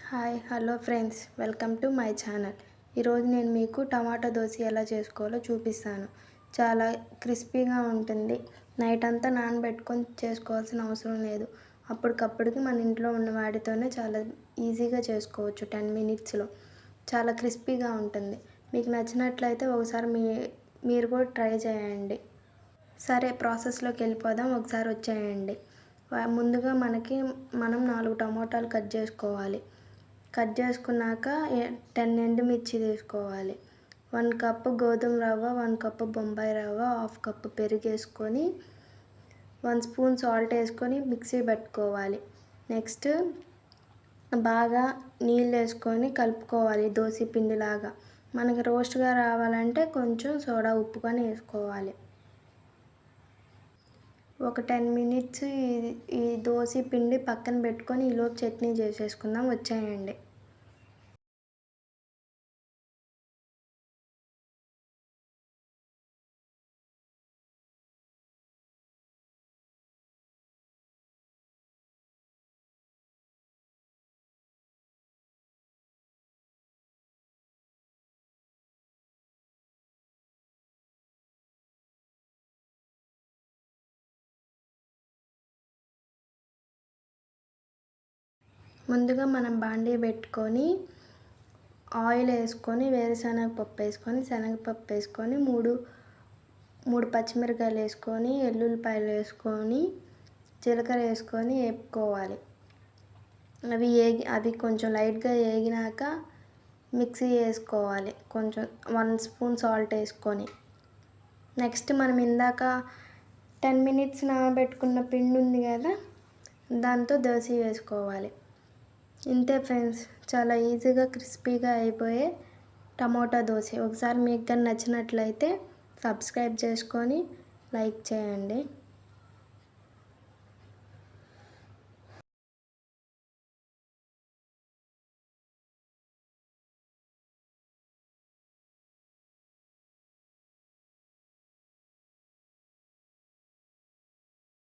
Hello friends, welcome to my channel. ఈరోజు నేను మీకు టమాటా దోశ ఎలా చేసుకోవాలో చూపిస్తాను. చాలా క్రిస్పీగా ఉంటుంది. నైట్ అంతా నానబెట్టుకొని చేసుకోవాల్సిన అవసరం లేదు. అప్పటికప్పటికి మన ఇంట్లో ఉన్న వాటితోనే చాలా ఈజీగా చేసుకోవచ్చు. 10 మినిట్స్లో చాలా క్రిస్పీగా ఉంటుంది. మీకు నచ్చినట్లయితే ఒకసారి మీరు కూడా ట్రై చేయండి. సరే, ప్రాసెస్లోకి వెళ్ళిపోదాం. ఒకసారి వచ్చేయండి. ముందుగా మనం 4 టమోటాలు కట్ చేసుకోవాలి. కట్ చేసుకున్నాక 10 ఎండుమిర్చి తీసుకోవాలి. 1 కప్పు గోధుమ రవ్వ, 1 కప్పు బొంబాయి రవ్వ, 1/2 కప్పు పెరుగు వేసుకొని 1 స్పూన్ సాల్ట్ వేసుకొని మిక్సీ పెట్టుకోవాలి. నెక్స్ట్ బాగా నీళ్ళు వేసుకొని కలుపుకోవాలి దోశ పిండిలాగా. మనకి రోస్ట్గా రావాలంటే కొంచెం సోడా ఉప్పుకొని వేసుకోవాలి. ఒక 10 మినిట్స్ ఈ దోశ పిండి పక్కన పెట్టుకొని ఈలోపు చట్నీ చేసేసుకుందాం. వచ్చేయండి. ముందుగా మనం బాండీ పెట్టుకొని ఆయిల్ వేసుకొని వేరుశనగపప్పు వేసుకొని శనగపప్పు వేసుకొని మూడు పచ్చిమిరకాయలు వేసుకొని ఎల్లుల్లిపాయలు వేసుకొని జీలకర్ర వేసుకొని వేపుకోవాలి. అవి కొంచెం లైట్గా వేగినాక మిక్సీ వేసుకోవాలి. కొంచెం 1 స్పూన్ సాల్ట్ వేసుకొని. నెక్స్ట్ మనం ఇందాక 10 మినిట్స్ నానబెట్టుకున్న పిండి ఉంది కదా, దాంతో దోశ వేసుకోవాలి. ఇంతే ఫ్రెండ్స్, చాలా ఈజీగా క్రిస్పీగా అయిపోయే టమోటా దోశ. ఒకసారి మీకు కానీ నచ్చినట్లయితే సబ్స్క్రైబ్ చేసుకొని లైక్ చేయండి.